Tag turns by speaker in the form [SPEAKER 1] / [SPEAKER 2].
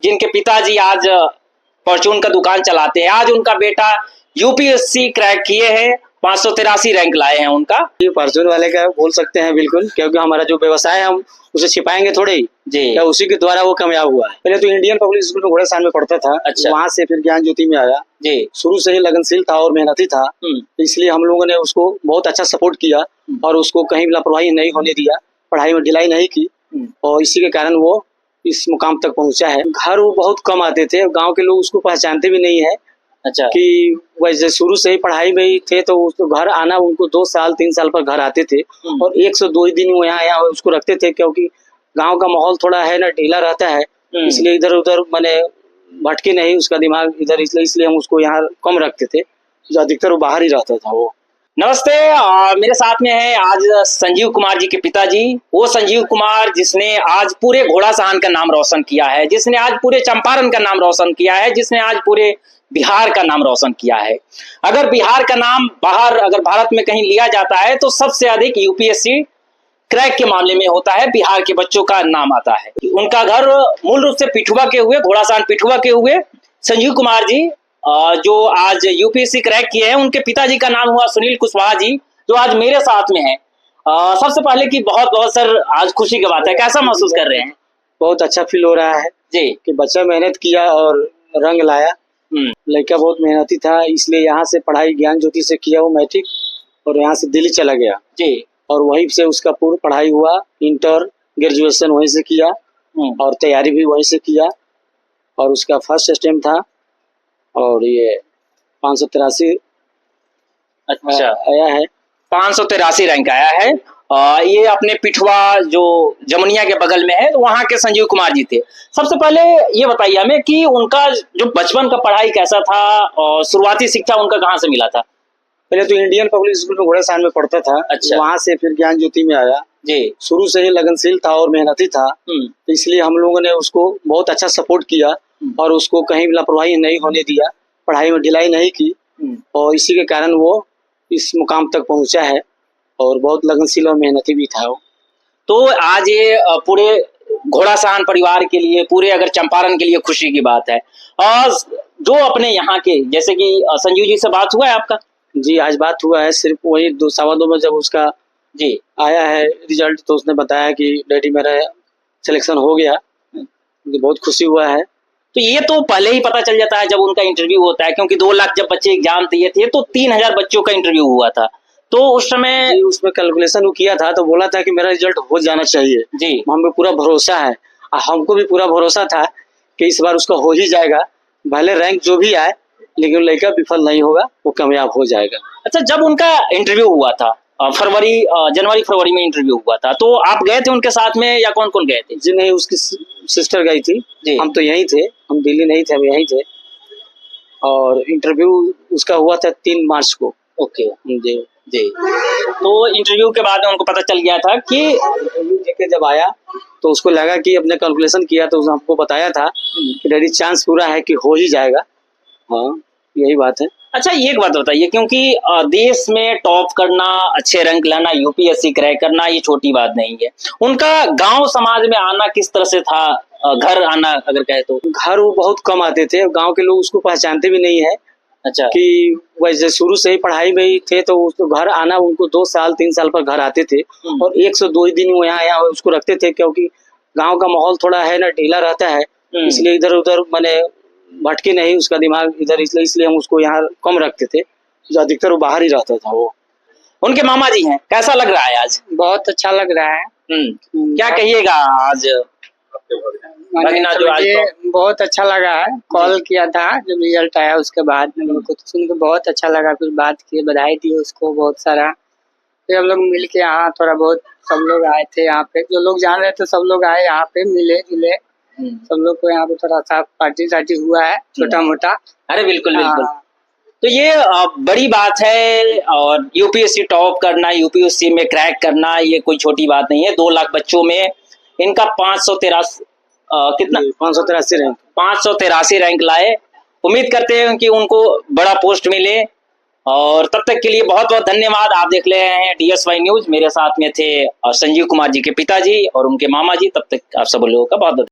[SPEAKER 1] जिनके पिताजी आज फॉर्चून का दुकान चलाते हैं। आज उनका बेटा यूपीएससी क्रैक किए हैं, 583 रैंक लाए हैं उनका।
[SPEAKER 2] ये फॉर्चून वाले का बोल सकते हैं बिल्कुल, क्योंकि हमारा जो व्यवसाय है हम उसे छिपाएंगे थोड़े ही
[SPEAKER 1] जी।
[SPEAKER 2] या उसी के द्वारा वो कामयाब हुआ है। पहले तो इंडियन पब्लिक स्कूल में घोड़ासान में पढ़ता था।
[SPEAKER 1] अच्छा।
[SPEAKER 2] वहाँ से फिर ज्ञान ज्योति में आया जी। शुरू से ही लगनशील था और मेहनती था, इसलिए हम लोगों ने उसको बहुत अच्छा सपोर्ट किया और उसको कहीं लापरवाही नहीं होने दिया, पढ़ाई में ढिलाई नहीं की और इसी के कारण वो इस मुकाम तक पहुंचा है। घर वो बहुत कम आते थे, गांव के लोग उसको पहचानते भी नहीं है। अच्छा। कि वैसे शुरू से ही पढ़ाई में ही थे तो उसको घर आना, उनको 2 साल 3 साल पर घर आते थे और 102 दिन वो यहाँ उसको रखते थे, क्योंकि गांव का माहौल थोड़ा है ना ढीला रहता है, इसलिए इधर उधर मैंने भटके नहीं उसका दिमाग इधर, इसलिए हम उसको यहाँ कम रखते थे, जो अधिकतर वो बाहर ही रहता था वो।
[SPEAKER 1] नमस्ते, मेरे साथ में है आज संजीव कुमार जी के पिताजी। वो संजीव कुमार जिसने आज पूरे घोड़ासान का नाम रोशन किया है, जिसने आज पूरे चंपारण का नाम रोशन किया है, जिसने आज पूरे बिहार का नाम रोशन किया है। अगर बिहार का नाम बाहर अगर भारत में कहीं लिया जाता है तो सबसे अधिक यूपीएससी क्रैक के मामले में होता है, बिहार के बच्चों का नाम आता है। उनका घर मूल रूप से पिठुआ के हुए, घोड़ासान पिठुआ के हुए। संजीव कुमार जी जो आज यूपीएससी क्रैक किए हैं, उनके पिताजी का नाम हुआ सुनील कुशवाहा जी, जो आज मेरे साथ में है। सबसे पहले की बहुत बहुत सर आज खुशी की बात है, कैसा महसूस कर रहे हैं?
[SPEAKER 2] बहुत अच्छा फील हो रहा है जी कि बच्चा मेहनत किया और रंग लाया। लड़का बहुत मेहनती था, इसलिए यहाँ से पढ़ाई ज्ञान ज्योति से किया वो मैट्रिक और यहाँ से दिल्ली चला गया जी, और वहीं से उसका पूर्ण पढ़ाई हुआ, इंटर ग्रेजुएशन वहीं से किया और तैयारी भी वहीं से किया और उसका फर्स्ट अटेम्प्ट था और ये 583
[SPEAKER 1] अच्छा
[SPEAKER 2] आया है,
[SPEAKER 1] 583 रैंक आया है। ये अपने पिठुआ जो जमुनिया के बगल में है, तो वहाँ के संजीव कुमार जी थे। सबसे पहले ये बताइए हमें कि उनका जो बचपन का पढ़ाई कैसा था और शुरुआती शिक्षा उनका कहाँ से मिला था?
[SPEAKER 2] पहले तो इंडियन पब्लिक स्कूल में घोड़ासान में पढ़ता था। अच्छा। वहाँ से फिर ज्ञान ज्योति में आया जी। शुरू से ही लगनशील था और मेहनती था, इसलिए हम लोगों ने उसको बहुत अच्छा सपोर्ट किया और उसको कहीं लापरवाही नहीं होने दिया, पढ़ाई में ढिलाई नहीं की और इसी के कारण वो इस मुकाम तक पहुंचा है और बहुत लगनशील और मेहनती भी था वो।
[SPEAKER 1] तो आज ये पूरे घोड़ासान परिवार के लिए, पूरे अगर चंपारण के लिए खुशी की बात है। और जो अपने यहाँ के, जैसे कि संजीव जी से बात हुआ है आपका?
[SPEAKER 2] जी, आज बात हुआ है, सिर्फ वही 2-2 में जब उसका जी आया है रिजल्ट, तो उसने बताया कि डैडी मेरा सिलेक्शन हो गया, मुझे बहुत खुशी हुआ है।
[SPEAKER 1] तो ये तो पहले ही पता चल जाता है जब उनका इंटरव्यू होता है, क्योंकि 2 लाख जब बच्चे एग्जाम दिए थे तो 3000 बच्चों का इंटरव्यू हुआ था, तो उस समय
[SPEAKER 2] उसमें कैलकुलेशन वो किया था तो बोला था कि मेरा रिजल्ट हो जाना चाहिए जी। हमें पूरा भरोसा है, हमको भी पूरा भरोसा था कि इस बार उसका हो ही जाएगा, भले रैंक जो भी आए, लेकिन लड़का विफल नहीं होगा, वो कामयाब हो जाएगा।
[SPEAKER 1] अच्छा, जब उनका इंटरव्यू हुआ था जनवरी फरवरी में इंटरव्यू हुआ था, तो आप गए थे उनके साथ में या कौन कौन गए थे?
[SPEAKER 2] जी नहीं, उसकी सिस्टर गई थी जी। हम तो यहीं थे, हम दिल्ली नहीं थे, हम यहीं थे और इंटरव्यू उसका हुआ था 3 मार्च को।
[SPEAKER 1] ओके
[SPEAKER 2] जी
[SPEAKER 1] जी। तो इंटरव्यू के बाद उनको पता चल गया था कि
[SPEAKER 2] इंटरव्यू देके जब आया तो उसको लगा कि अपने कैलकुलेशन किया तो उसने हमको बताया था कि डैडी चांस पूरा है कि हो ही जाएगा। हाँ, यही बात है।
[SPEAKER 1] अच्छा, ये एक बात बताइए, क्योंकि देश में टॉप करना, अच्छे रैंक लाना, यूपीएससी क्रैक करना ये छोटी बात नहीं है। उनका गांव समाज में आना किस तरह से था? घर आना अगर कहे तो
[SPEAKER 2] घर वो बहुत कम आते थे, गांव के लोग उसको पहचानते भी नहीं है। अच्छा। कि वैसे शुरू से ही पढ़ाई में ही थे तो उसको घर आना, उनको 2 साल 3 साल पर घर आते थे और 102 दिन वो यहाँ उसको रखते थे, क्योंकि गाँव का माहौल थोड़ा है ना ढीला रहता है, इसलिए इधर उधर मैंने भटके नहीं उसका दिमाग इधर, इसलिए हम उसको यहाँ कम रखते थे, जो अधिकतर वो बाहर ही रहता था वो।
[SPEAKER 1] उनके मामा जी हैं, कैसा लग रहा है आज?
[SPEAKER 3] बहुत अच्छा लग रहा है।
[SPEAKER 1] क्या कहिएगा आज जो आज
[SPEAKER 3] बहुत अच्छा लगा है। कॉल किया था जब रिजल्ट आया उसके बाद, मेरे को सुन के बहुत अच्छा लगा, कुछ बात किए, बधाई दी उसको बहुत सारा। फिर हम लोग मिल के यहाँ थोड़ा बहुत सब लोग आए थे, यहाँ पे जो लोग जान रहे थे सब लोग आए यहाँ पे, मिले जुले सब लोग को, यहाँ पे थोड़ा सा पार्टी सार्टी हुआ है छोटा मोटा।
[SPEAKER 1] अरे बिल्कुल बिल्कुल। तो ये बड़ी बात है और यूपीएससी टॉप करना, यूपीएससी में क्रैक करना ये कोई छोटी बात नहीं है। 2 लाख बच्चों में इनका 583 कितना 583 रैंक लाए। उम्मीद करते हैं कि उनको बड़ा पोस्ट मिले और तब तक के लिए बहुत बहुत धन्यवाद। आप देख रहे हैं DSY न्यूज, मेरे साथ में थे संजीव कुमार जी के पिताजी और उनके मामा जी। तब तक आप सब लोगों का बहुत बहुत